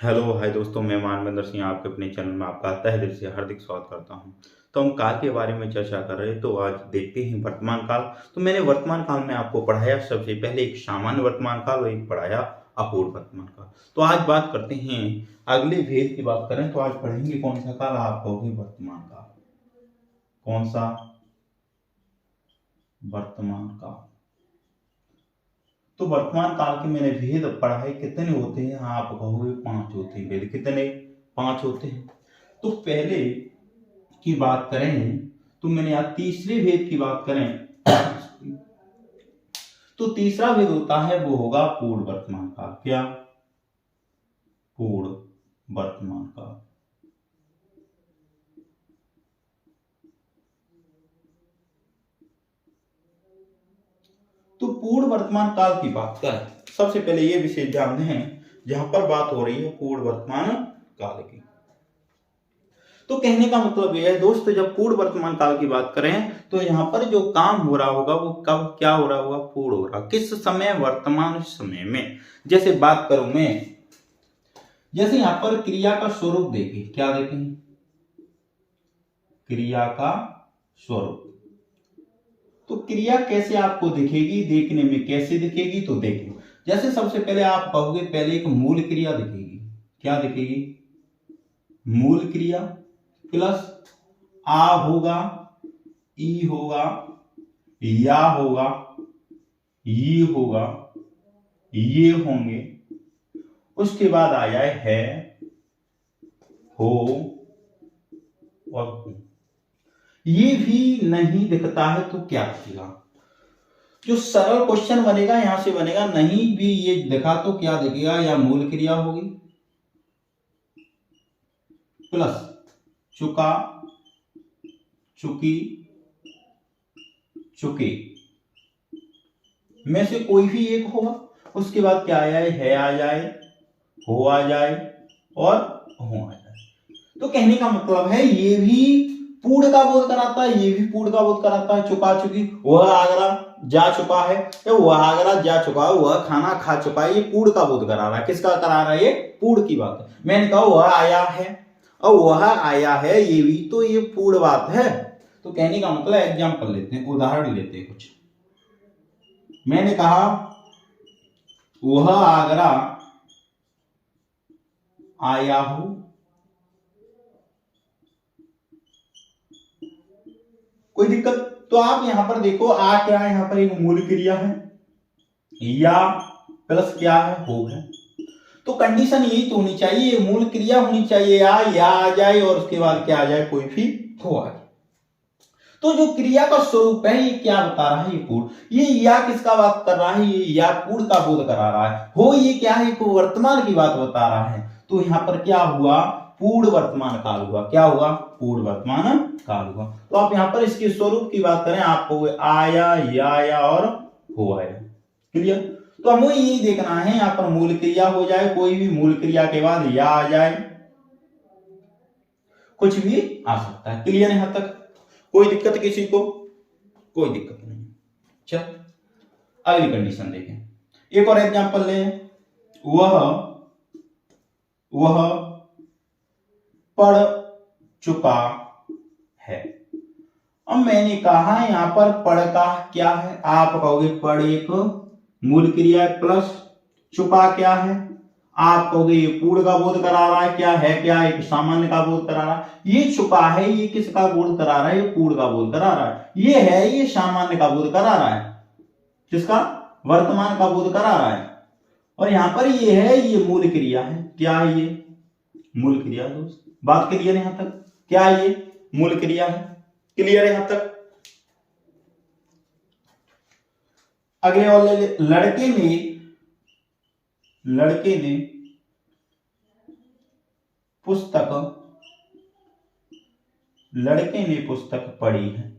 Hello hi दोस्तों, मैं मानवेंद्र सिंह आपके अपने चैनल में आपका तहे दिल से हार्दिक स्वागत करता हूं। तो हम काल के बारे में चर्चा कर रहे हैं। तो आज देखते हैं वर्तमान काल। तो मैंने वर्तमान काल में आपको पढ़ाया सबसे पहले एक सामान्य वर्तमान काल और एक पढ़ाया अपूर्ण वर्तमान काल। तो आज बात करते हैं, अगले भेद की बात करें तो आज पढ़ेंगे कौन सा काल, आप कहोगे वर्तमान काल। कौन सा? वर्तमान काल। तो वर्तमान काल के मैंने भेद पढ़ाए, कितने होते हैं? हाँ, आप कहोगे 5 होते हैं भेद। कितने? 5 होते हैं। तो पहले की बात करें तो मैंने आज तीसरे भेद की बात करें तो तीसरा भेद होता है वो होगा पूर्ण वर्तमान काल। क्या? पूर्ण वर्तमान काल। तो पूर्ण वर्तमान काल की बात करें, सबसे पहले ये विषय जानते हैं जहां पर बात हो रही है पूर्ण वर्तमान काल की। तो कहने का मतलब यह है दोस्तों, जब पूर्ण वर्तमान काल की बात करें तो यहाँ पर जो काम हो रहा होगा वो कब क्या हो रहा होगा? पूर्ण हो रहा। किस समय? वर्तमान समय में। जैसे बात करूं मैं, जैसे यहाँ पर क्रिया का स्वरूप देखें। क्या देखें? क्रिया का स्वरूप। तो क्रिया कैसे आपको दिखेगी? देखने में कैसे दिखेगी? तो देखो, जैसे सबसे पहले आप कहोगे पहले एक मूल क्रिया दिखेगी। क्या दिखेगी? मूल क्रिया प्लस आ होगा, ई होगा, या होगा, ये होगा, ये होंगे। उसके बाद आ जाए है, हो और हूं। ये भी नहीं दिखता है तो क्या दिखेगा? जो सरल क्वेश्चन बनेगा यहां से बनेगा, नहीं भी ये दिखा तो क्या दिखेगा? या मूल क्रिया होगी प्लस चुका, चुकी, चुके में से कोई भी एक होगा। उसके बाद क्या आ जाए? है आ जाए, हो आ जाए और हो आ जाए। तो कहने का मतलब है ये भी पूर्ण का बोध कराता है, ये भी पूर्ण का बोध कराता है। चुका, चुकी, वह आगरा जा चुका है, वह आगरा जा चुका है, वह खाना खा चुका है, ये पूर्ण का बोध करा रहा है। किसका करा रहा है? ये पूर्ण की बात है। मैंने कहा वह आया है और वह आया है, ये भी तो ये पूर्ण बात है। तो कहने का मतलब एग्जाम्पल लेते हैं, उदाहरण लेते हैं कुछ। मैंने कहा वह आगरा आया हूं, कोई दिक्कत? तो आप यहां पर देखो, आ क्या है? यहां पर एक मूल क्रिया है, या प्लस क्या है? हो है। तो कंडीशन यही तो होनी चाहिए, मूल क्रिया होनी चाहिए या आ जाए और उसके बाद क्या आ जाए? कोई भी हो आ जाए। तो जो क्रिया का स्वरूप है ये क्या बता रहा है? ये पूर्ण। ये या किसका बात कर रहा है? ये या पूर्ण का बोध करा रहा है। हो ये क्या है? को वर्तमान की बात बता रहा है। तो यहां पर क्या हुआ? पूर्ण वर्तमान काल हुआ। क्या हुआ? पूर्ण वर्तमान काल हुआ। तो आप यहां पर इसके स्वरूप की बात करें, आपको आया, या और हो आया। क्लियर? तो हमें यही देखना है, यहां पर मूल क्रिया हो जाए, कोई भी मूल क्रिया के बाद या आ जाए, कुछ भी आ सकता है। क्लियर है यहां तक? कोई दिक्कत किसी को? कोई दिक्कत नहीं। चल अगली कंडीशन देखें, एक और एग्जांपल लें। वह पढ़ चुका है। अब मैंने कहा यहां पर पढ़ का क्या है? आप कहोगे पढ़ एक मूल क्रिया प्लस चुका क्या है? आप कहोगे ये पूर्ण का बोध करा रहा है। क्या है? क्या एक सामान्य का बोध करा रहा है। ये चुका है, ये किसका बोध करा रहा है? ये पूर्ण का बोध करा रहा है। ये है, ये सामान्य का बोध करा रहा है। किसका? वर्तमान का बोध करा रहा है। और यहां पर ये है, ये मूल क्रिया है। क्या है? ये मूल क्रिया। दोस्त बात क्लियर है यहां तक? क्या है? ये मूल क्रिया है। क्लियर है यहां तक? अगले वाले, लड़के ने पुस्तक पढ़ी है।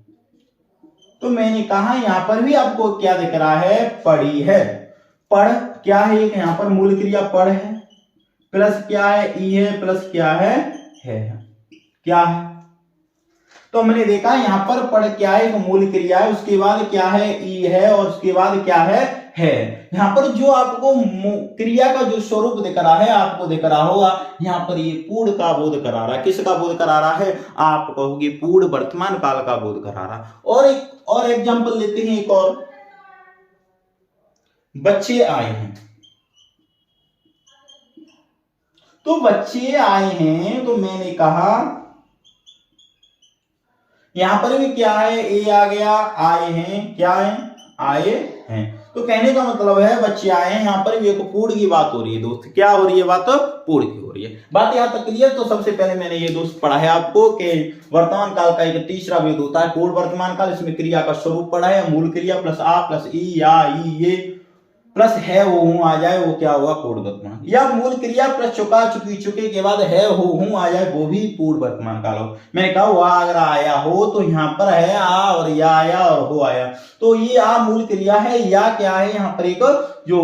तो मैंने कहा यहां पर भी आपको क्या दिख रहा है? पढ़ी है। पढ़ क्या है? एक यहां पर मूल क्रिया पढ़ है, प्लस क्या है? ई है, प्लस क्या है? क्या है? तो हमने देखा यहाँ पर पढ़ क्या है, एक मूल क्रिया है, उसके बाद क्या है, ई है, और उसके बाद क्या है। यहाँ पर जो आपको क्रिया का जो स्वरूप दिख रहा है, आपको दिख रहा होगा यहाँ पर ये पूर्ण का बोध करा रहा है। किसका बोध करा रहा है, आप कहोगे पूर्ण वर्तमान काल का बोध करा रहा। और एक और एग्जांपल लेते हैं, एक और, बच्चे आए हैं। तो बच्चे आए हैं, तो मैंने कहा यहां पर भी क्या है, ए आ गया, आए हैं, क्या है, आए हैं। तो कहने का मतलब है बच्चे आए हैं, यहां पर भी एक पूर्ण की बात हो रही है दोस्त। क्या हो रही है बात, पूर्ण की हो रही है। बात यहां तक क्लियर। तो सबसे पहले मैंने ये दोस्त पढ़ा है आपको कि वर्तमान काल का एक तीसरा भेद होता है पूर्ण वर्तमान काल। इसमें क्रिया का स्वरूप पढ़ा है, मूल क्रिया प्लस आ प्लस ई या ई ये प्लस है वो हूं आ जाए, वो क्या होगा, पूर्ण वर्तमान। या मूल क्रिया प्लस चुका चुकी चुके के बाद है हो हूं आ जाए, वो भी पूर्ण वर्तमान काल हो। मैंने कहा वह अगर आया हो तो यहाँ पर है आ और या आया और हो आया। तो ये आ मूल क्रिया है, या क्या है, यहाँ पर एक जो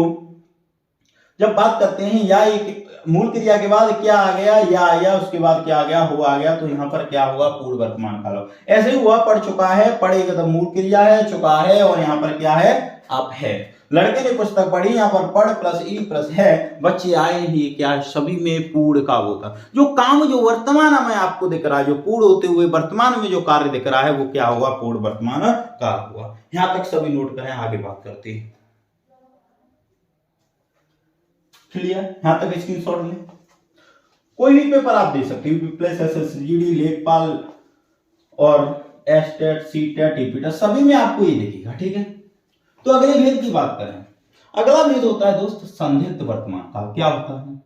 जब बात करते हैं या एक मूल क्रिया के बाद क्या आ गया, या आया, उसके बाद क्या आ गया, हो आ गया, तो यहाँ पर क्या होगा, पूर्ण वर्तमान काल हो। ऐसे ही हुआ पढ़ चुका है, पढ़ेगा तो मूल क्रिया है, चुका है, और यहाँ पर क्या है, अब है। लड़के ने पुस्तक पढ़ी, यहाँ पर पढ़ प्लस ई प्लस है, बच्चे आए ही, क्या है, सभी में पूर्ण का होता। जो काम जो वर्तमान में आपको दिख रहा है, जो पूर्ण होते हुए वर्तमान में जो कार्य दिख रहा है, वो क्या होगा, पूर्ण वर्तमान काल हुआ। यहां तक सभी नोट करें, आगे बात करते हैं। क्लियर, यहां तक स्क्रीनशॉट लें। कोई भी पेपर आप दे सकते हो, प्लस एसएसजीडी, लेखपाल और एसटेट, सीटेट, ईपीटेट, सभी में आपको ये दिखेगा। ठीक है, तो अगले भेद की बात करें। अगला भेद होता है दोस्त संदिग्ध वर्तमान काल। क्या होता है,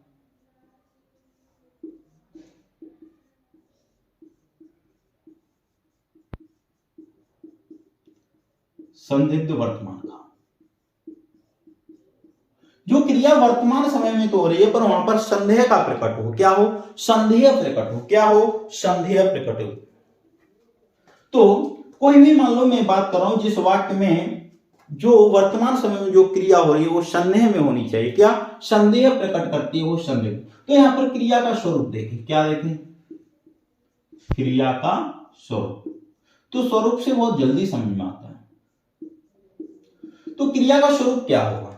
संदिग्ध वर्तमान काल। जो क्रिया वर्तमान समय में तो हो रही है, पर वहां पर संदेह का प्रकट हो, क्या हो, संदेह प्रकट हो, क्या हो, संदेह प्रकट हो। तो कोई भी मान लो मैं बात कर रहा हूं जिस वाक्य में जो वर्तमान समय में जो क्रिया हो रही है वो संदेह में होनी चाहिए, क्या, संदेह प्रकट करती है वो संदेह। तो यहां पर क्रिया का स्वरूप देखें, क्या देखें, क्रिया का स्वरूप। तो स्वरूप से बहुत जल्दी समझ में आता है। तो क्रिया का स्वरूप क्या होगा,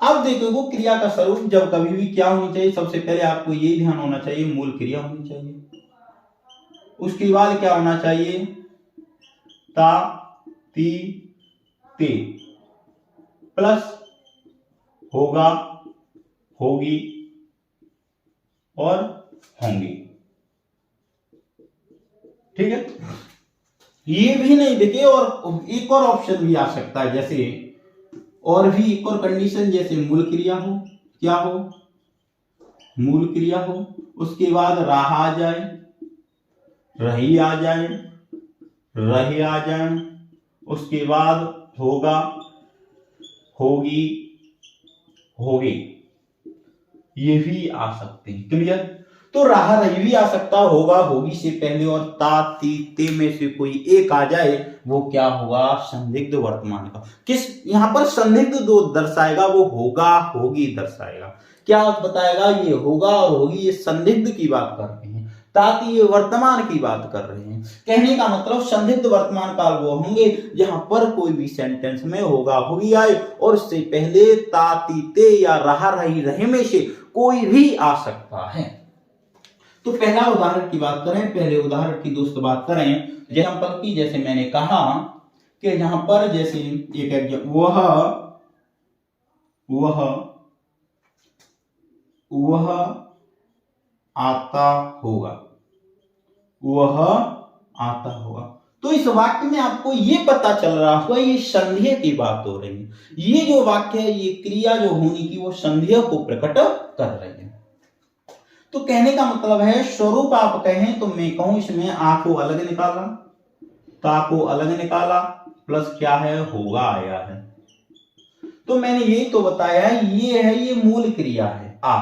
अब देखो वो क्रिया का स्वरूप जब कभी भी क्या होनी चाहिए, सबसे पहले आपको ये ध्यान होना चाहिए, मूल क्रिया होनी चाहिए। उसके बाद क्या होना चाहिए, ता, ती, ते, प्लस होगा, होगी और होंगी। ठीक है, ये भी नहीं देखे, और एक और ऑप्शन भी आ सकता है, जैसे और भी एक और कंडीशन, जैसे मूल क्रिया हो, क्या हो, मूल क्रिया हो, उसके बाद रहा आ जाए, रही आ जाए, रहे आ जाए, उसके बाद होगा, होगी, होगी, ये भी आ सकते हैं। क्लियर, तो रहा रही भी आ सकता, होगा होगी से पहले और ता ती ते में से कोई एक आ जाए, वो क्या होगा, संदिग्ध वर्तमान का। किस यहां पर संदिग्ध दो दर्शाएगा, वो होगा होगी दर्शाएगा। क्या बताएगा, ये होगा और होगी ये संदिग्ध की बात कर रहे हैं, ताकि ये वर्तमान की बात कर रहे हैं। कहने का मतलब संदिग्ध वर्तमान काल वो होंगे जहां पर कोई भी सेंटेंस में होगा होगी आए और इससे पहले ताती ते या रहा रही रहे में से कोई भी आ सकता है। तो पहला उदाहरण की बात करें, पहले उदाहरण की दोस्त बात करें एग्जाम्पल की, जैसे मैंने कहा कि यहां पर जैसे एक वह आता होगा, वह आता होगा। तो इस वाक्य में आपको ये पता चल रहा होगा ये संदेह की बात हो रही है। ये जो वाक्य है, ये क्रिया जो होने की वो संदेह को प्रकट कर रही है। तो कहने का मतलब है स्वरूप आप कहें तो मैं कहूं इसमें आ को अलग निकाला, ता को अलग निकाला, प्लस क्या है, होगा आया है। तो मैंने यही तो बताया ये है, ये मूल क्रिया है आ,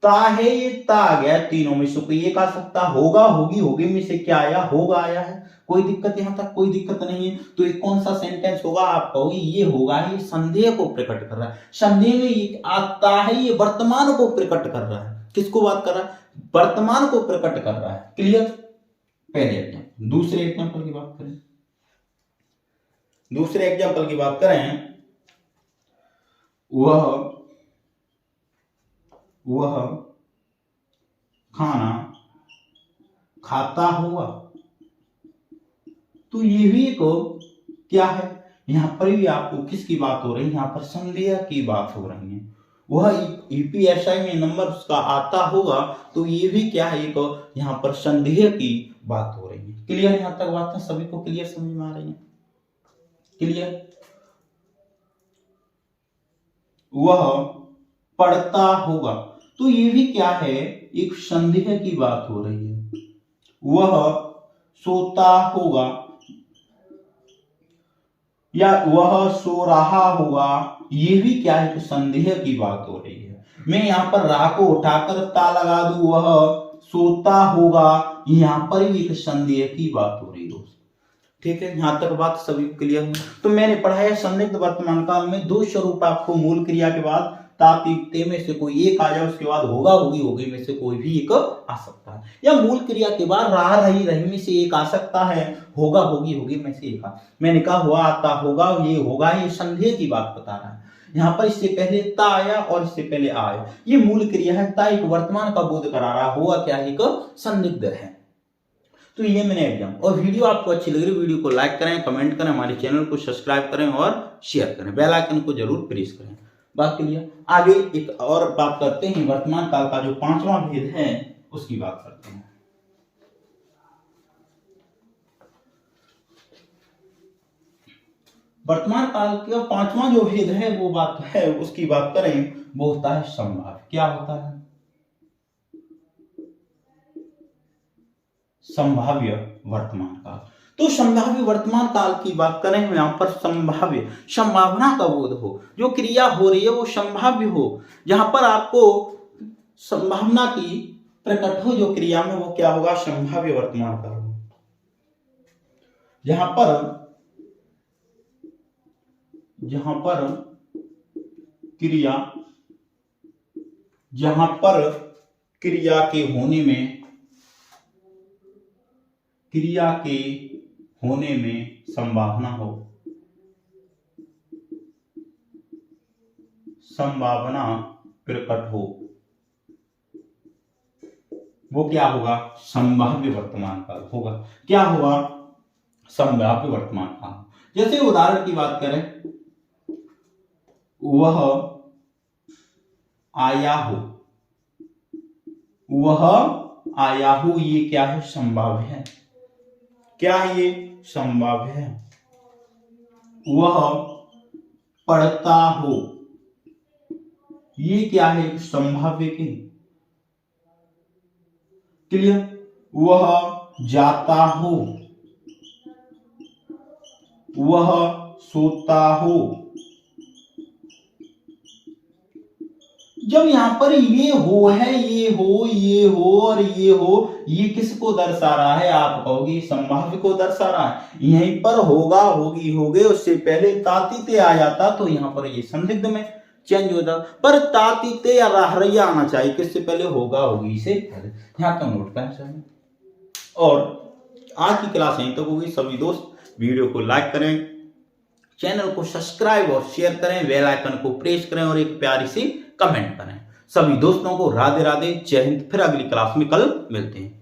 ता है, ये ता आ गया, तीनों में से कोई एक आ सकता, होगा होगी, होगी में से क्या आया, होगा आया है। कोई दिक्कत, यहां तक कोई दिक्कत नहीं है। तो एक कौन सा सेंटेंस होगा, आप कहोगे ये होगा, ये संदेह को प्रकट कर रहा है। संदेह में ये आता है, ये वर्तमान को प्रकट कर रहा है। किसको बात कर रहा है, वर्तमान को प्रकट कर रहा है। क्लियर, पहले दूसरे एग्जाम्पल की बात करें, दूसरे एग्जाम्पल की बात करें, वह खाना खाता होगा। तो ये भी एक क्या है, यहां पर भी आपको किसकी बात हो रही है, यहां पर संदेह की बात हो रही है। वह ईपीएसआई में नंबर उसका आता होगा, तो ये भी क्या है, एक यहां पर संदेह की बात हो रही है। क्लियर, यहां तक बात है सभी को क्लियर समझ में आ रही है? क्लियर। वह पढ़ता होगा, तो ये भी क्या है, एक संदेह की बात हो रही है। वह सोता होगा या वह सो रहा होगा, ये भी क्या है, एक संदेह की बात हो रही है। मैं यहाँ पर राह को उठाकर ता लगा दूं, वह सोता होगा, यहाँ पर भी एक संदेह की बात हो रही है दोस्त। ठीक है, यहां तक बात सभी क्लियर है। तो मैंने पढ़ाया संदिग्ध वर्तमान काल में दो स्वरूप, आपको मूल क्रिया के बाद तातीते में से कोई एक आ जाए, उसके बाद होगा होगी होगी में से कोई भी एक आ सकता है, या मूल क्रिया के बाद रहा रही रही में से एक आ सकता है, होगा होगी होगी में से एक। मैंने कहा हुआ आता होगा, ये होगा, ये संदेह की बात बता रहा है। यहाँ पर इससे पहले ता आया और इससे पहले आया, ये मूल क्रिया है। ता एक वर्तमान का बोध करा रहा, हुआ क्या है, एक संदिग्ध है। तो ये मैंने एग्जाम, और वीडियो आपको अच्छी लग रही है, वीडियो को लाइक करें, कमेंट करें, हमारे चैनल को सब्सक्राइब करें और शेयर करें, बेल आइकन को जरूर प्रेस करें। बात क्लियर। आगे एक और बात करते हैं, वर्तमान काल का जो पांचवा भेद है उसकी बात करते हैं। वर्तमान काल का पांचवा जो भेद है वो बात है, उसकी बात करें, वो होता है संभाव्य। क्या होता है? संभाव्य वर्तमान काल। तो संभाव्य वर्तमान काल की बात करें, यहां पर संभाव्य, संभावना का बोध हो, जो क्रिया हो रही है वो संभाव्य हो, जहां पर आपको संभावना की प्रकट हो जो क्रिया में, वो क्या होगा, संभाव्य वर्तमान काल हो। जहां पर क्रिया, जहां पर क्रिया के होने में, क्रिया के होने में संभावना हो, संभावना प्रकट हो, वो क्या होगा, संभाव्य वर्तमान काल होगा। क्या होगा, संभाव्य वर्तमान काल। जैसे उदाहरण की बात करें, वह आया हो, वह आया हो, ये क्या है, संभाव्य है। क्या है ये, संभाव्य है। वह पढ़ता हो, ये क्या है, संभाव्य के। क्लियर। वह जाता हो, वह सोता हो। जब यहां पर ये हो है, ये हो, ये हो और ये हो, ये किसको दर्शा रहा है, आप कहोगे संभाव्य को दर्शा रहा है। यहीं पर होगा होगी होगे, उससे पहले तातीते आ जाता तो यहां पर ये संदिग्ध में चेंज हो जाता, पर तातीते या राहरिया आना चाहिए, किससे पहले, होगा होगी से पहले। यहां तो नोट करना चाहिए। और आज की क्लास यहीं तक होगी। सभी दोस्त वीडियो को लाइक करें, चैनल को सब्सक्राइब और शेयर करें, बेल आइकन को प्रेस करें और एक प्यारी सी कमेंट करें। सभी दोस्तों को राधे राधे, जय हिंद। फिर अगली क्लास में कल मिलते हैं।